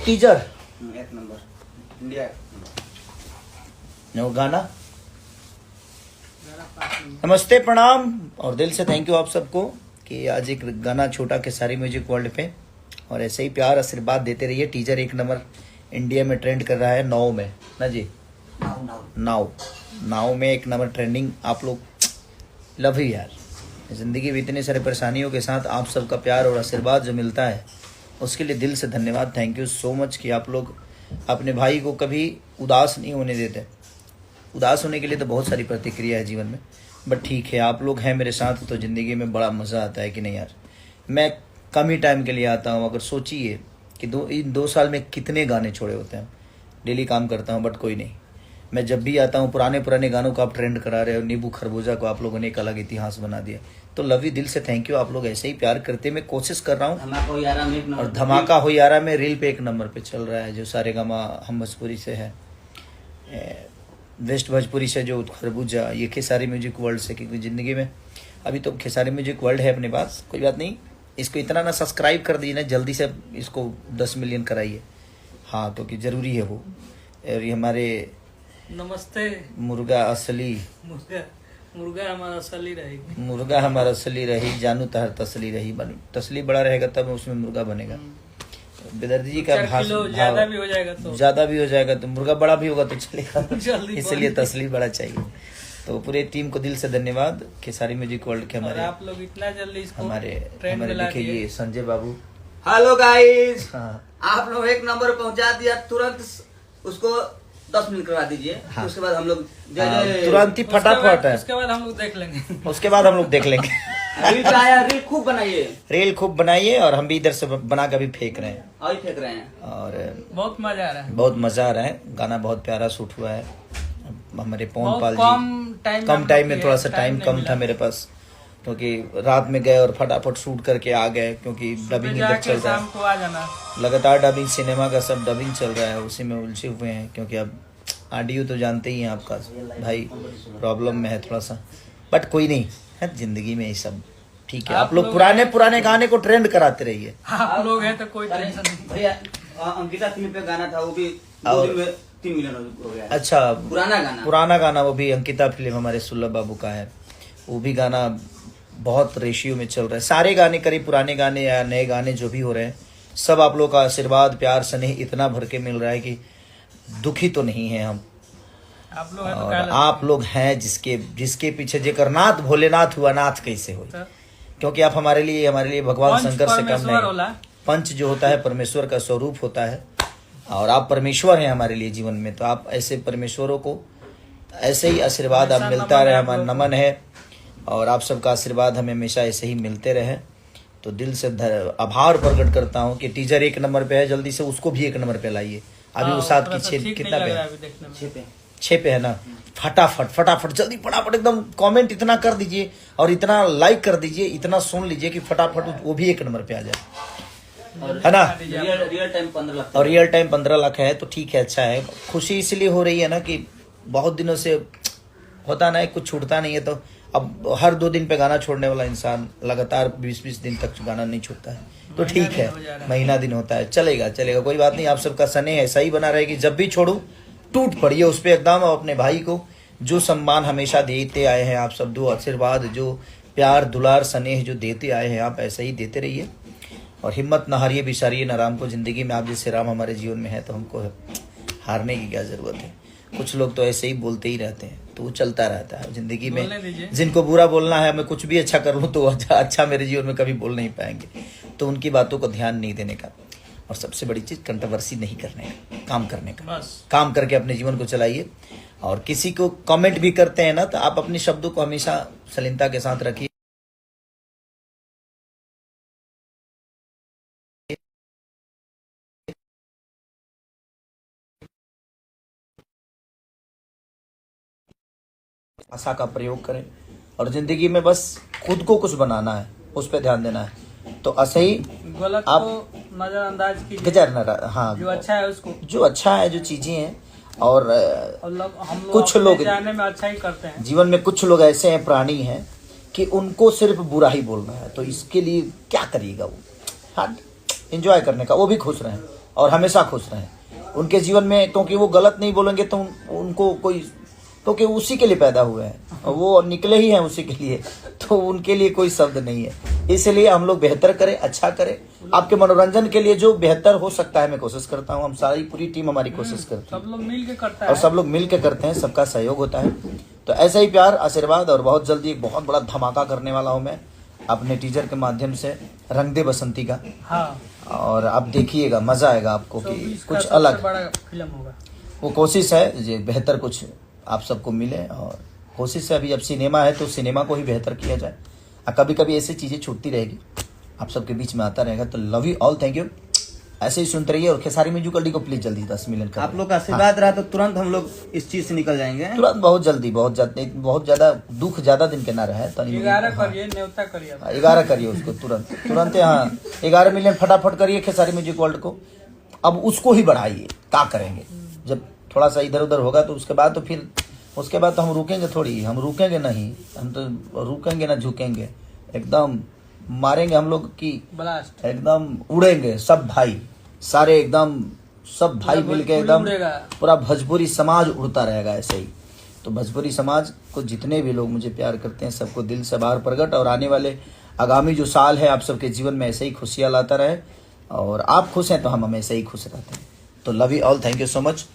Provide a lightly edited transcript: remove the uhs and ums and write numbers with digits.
Teaser एक number India. वो गाना नमस्ते प्रणाम और दिल से थैंक यू आप सबको कि आज एक गाना छोटा खेसारी म्यूजिक वर्ल्ड पे, और ऐसे ही प्यार आशीर्वाद देते रहिए। टीजर एक नंबर इंडिया में ट्रेंड कर रहा है 9 में ना जी। नाउ में एक नंबर ट्रेंडिंग। आप लोग लव ही यार, जिंदगी में इतने सारे परेशानियों के साथ आप सबका प्यार और आशीर्वाद जो मिलता है उसके लिए दिल से धन्यवाद। थैंक यू सो मच कि आप लोग अपने भाई को कभी उदास नहीं होने देते। उदास होने के लिए तो बहुत सारी प्रतिक्रिया है जीवन में, बट ठीक है आप लोग हैं मेरे साथ तो ज़िंदगी में बड़ा मज़ा आता है कि नहीं यार। मैं कम ही टाइम के लिए आता हूँ, अगर सोचिए कि इन 2 साल में कितने गाने छोड़े होते हैं। डेली काम करता हूँ बट कोई नहीं, मैं जब भी आता हूँ पुराने गानों को आप ट्रेंड करा रहे हो। नींबू खरबूजा को आप लोगों ने एक अलग इतिहास बना दिया, तो लव यू, दिल से थैंक यू। आप लोग ऐसे ही प्यार करते, मैं कोशिश कर रहा हूँ। और धमाका हो यारा में रील पे 1 नंबर पे चल रहा है, जो सारेगामा हम भोजपुरी से है, वेस्ट भोजपुरी से जो खरबूजा, ये खेसारी म्यूजिक वर्ल्ड से। क्योंकि ज़िंदगी में अभी तो खेसारी म्यूजिक वर्ल्ड है अपने पास, कोई बात नहीं। इसको इतना ना सब्सक्राइब कर दीजिए ना, जल्दी से इसको 10 मिलियन कराइए। हाँ, क्योंकि ज़रूरी है वो। और ये हमारे नमस्ते मुर्गा असली, मुर्गा हमारा असली रहेगी, मुर्गा हमारा असली रही, जानू तहर तसली रही। तसली बड़ा रहेगा तब उसमें मुर्गा बनेगा। बेदर्दी जी का ज्यादा भी हो जाएगा तो मुर्गा बड़ा भी होगा तो चलेगा, इसलिए तसली बड़ा चाहिए। तो पूरे टीम को दिल से धन्यवाद। खेसारी म्यूजिक वर्ल्ड के हमारे आप लोग इतना जल्दी इसको हमारे देखिए ये संजय बाबू। हेलो गाइस, हाँ, आप लोग 1 नंबर पहुंचा दिया, तुरंत उसको 10 मिनट करवा दीजिए। हाँ। उसके बाद हम लोग तुरंत ही फटाफट है, उसके बाद हम लोग देख लेंगे। रील पे आया, रील खूब बनाइए, रील खूब बनाइए। और हम भी इधर से बना के भी फेंक रहे हैं, अभी फेंक रहे हैं, और बहुत मजा आ रहा है, बहुत मजा आ रहा है। गाना बहुत प्यारा शूट हुआ है। हमारे पवन पाल जी कम टाइम में, थोड़ा सा टाइम कम था मेरे पास, क्योंकि रात में गए और फटाफट शूट करके आ गए, क्योंकि डबिंग इधर चल रहा है, को आ जाना लगातार डबिंग, सिनेमा का सब डबिंग चल रहा है, उसी में उलझे हुए हैं। क्योंकि अब ऑडियो तो जानते ही हैं आपका भाई प्रॉब्लम में है थोड़ा सा, बट कोई नहीं है जिंदगी में ये सब ठीक है। आप लोग पुराने गाने को ट्रेंड कराते रहिए। आप लोग हैं तो कोई टेंशन नहीं। भैया अंकिता फिल्म पे गाना था, वो भी 2 दिन में 3 मिलियन हो गया। अच्छा, पुराना गाना वो भी अंकिता फिल्म हमारे सुलभ बाबू का है, वो भी गाना बहुत रेशियो में चल रहा है। सारे गाने करीब पुराने गाने या नए गाने जो भी हो रहे हैं, सब आप लोग का आशीर्वाद प्यार स्नेह इतना भर के मिल रहा है कि दुखी तो नहीं है हम। आप लोग हैं तो और आप लोग हैं जिसके पीछे जेकर नाथ भोलेनाथ हुआ, नाथ कैसे हो, क्योंकि आप हमारे लिए भगवान शंकर से कम नहीं। पंच जो होता है परमेश्वर का स्वरूप होता है, और आप परमेश्वर हैं हमारे लिए जीवन में। तो आप ऐसे परमेश्वरों को ऐसे ही आशीर्वाद आप मिलता रहे, हमारा नमन है। और आप सबका आशीर्वाद हमें हमेशा ऐसे ही मिलते रहे। तो दिल से आभार प्रकट करता हूँ कि टीजर 1 नंबर पे है, जल्दी से उसको भी 1 नंबर पे लाइए। अभी वो 7 की 6 कितना पे है, 6 पे है ना। फटाफट जल्दी फटाफट एकदम कमेंट इतना कर दीजिए और इतना लाइक कर दीजिए, इतना सुन लीजिए कि फटाफट वो भी 1 नंबर पे आ जाए, है ना। रियल टाइम 15 लाख, और रियल टाइम 15 लाख है तो ठीक है, अच्छा है। खुशी इसलिए हो रही है ना कि बहुत दिनों से होता ना है, कुछ छूटता नहीं है। तो अब हर 2 दिन पे गाना छोड़ने वाला इंसान लगातार 20-20 दिन तक गाना नहीं छूटता है, तो ठीक है, महीना दिन होता है, चलेगा कोई बात नहीं। आप सबका स्नेह ऐसा ही बना रहेगी, जब भी छोड़ू टूट पड़िए उस पर एकदम। अपने भाई को जो सम्मान हमेशा देते आए हैं आप सब, जो आशीर्वाद, जो प्यार दुलार स्नेह जो देते आए हैं, आप ऐसे ही देते रहिए। और हिम्मत न हारिए, बिसारिए न राम को। जिंदगी में आप जैसे राम हमारे जीवन में है तो हमको हारने की क्या जरूरत है। कुछ लोग तो ऐसे ही बोलते ही रहते हैं, तो वो चलता रहता है जिंदगी में। जिनको बुरा बोलना है, मैं कुछ भी अच्छा कर लूँ तो अच्छा मेरे जीवन में कभी बोल नहीं पाएंगे, तो उनकी बातों को ध्यान नहीं देने का। और सबसे बड़ी चीज़ कंट्रोवर्सी नहीं करने का, काम करने का। काम करके अपने जीवन को चलाइए। और किसी को कमेंट भी करते हैं ना, तो आप अपने शब्दों को हमेशा शालीनता के साथ रखिए। भाषा का प्रयोग करें, और जिंदगी में बस खुद को कुछ बनाना है, उस पर ध्यान देना है। तो ऐसे ही गलत आप को नजरअंदाज कीजिए, गुजरना, हाँ, जो अच्छा है उसको, जो अच्छा है, जो चीजें हैं। और हम लोग कुछ लोग जाने में अच्छा ही करते हैं। जीवन में कुछ लोग ऐसे हैं, प्राणी हैं कि उनको सिर्फ बुरा ही बोलना है, तो इसके लिए क्या करिएगा वो। हाँ, एंजॉय करने का, वो भी खुश रहें और हमेशा खुश रहें उनके जीवन में, क्योंकि वो गलत नहीं बोलेंगे तो उनको कोई, क्योंकि उसी के लिए पैदा हुए हैं और वो निकले ही हैं उसी के लिए, तो उनके लिए कोई शब्द नहीं है। इसलिए हम लोग बेहतर करें, अच्छा करें, आपके मनोरंजन के लिए जो बेहतर हो सकता है मैं कोशिश करता हूँ, हम सारी पूरी टीम हमारी कोशिश करती है सब लोग मिल के करता और है। सब लोग मिल के करते हैं, सबका सहयोग होता है। तो ऐसा ही प्यार, आशीर्वाद और बहुत जल्दी एक बहुत बड़ा धमाका करने वाला हूँ मैं अपने टीजर के माध्यम से, रंग दे बसंती का। हाँ, और आप देखिएगा, मजा आएगा आपको कि 24 का कुछ सबसे अलग, बड़ा फिल्म होगा। वो कोशिश है जो बेहतर कुछ आप सबको मिले, और कोशिश है अभी, जब सिनेमा है तो सिनेमा को ही बेहतर किया जाए, और कभी कभी ऐसी चीज़ें छूटती रहेगी, आप सबके बीच में आता रहेगा। तो love you all, thank you, ऐसे ही सुनते रहिए। और खेसारी म्यूजिकल डी को प्लीज जल्दी 10 मिलियन कर आप लोग का आशीर्वाद रहा तो तुरंत हम लोग इस चीज से निकल जाएंगे। तुरंत, बहुत जल्दी, बहुत ज्यादा दुख ज्यादा दिन के ना रहे, 11 करिए, न्योता करिए। 11 करिए उसको तुरंत। हाँ, 11 मिलियन फटाफट करिए खेसारी म्यूजिक वर्ल्ड को। अब उसको ही बढ़ाइए, क्या करेंगे, जब थोड़ा सा इधर उधर होगा तो उसके बाद तो हम रुकेंगे थोड़ी, हम रुकेंगे नहीं, हम तो रुकेंगे ना, झुकेंगे, एकदम मारेंगे हम लोग की, ब्लास्ट एकदम उड़ेंगे सब भाई, सारे एकदम सब भाई मिलके एकदम पूरा भोजपुरी समाज उड़ता रहेगा ऐसे ही। तो भोजपुरी समाज को जितने भी लोग मुझे प्यार करते हैं, सबको दिल से बाहर प्रकट, और आने वाले आगामी जो साल है आप सबके जीवन में ऐसे ही खुशियाँ लाता रहे, और आप खुश हैं तो हम हमेशा ही खुश रहते हैं। तो love you all, thank you so much.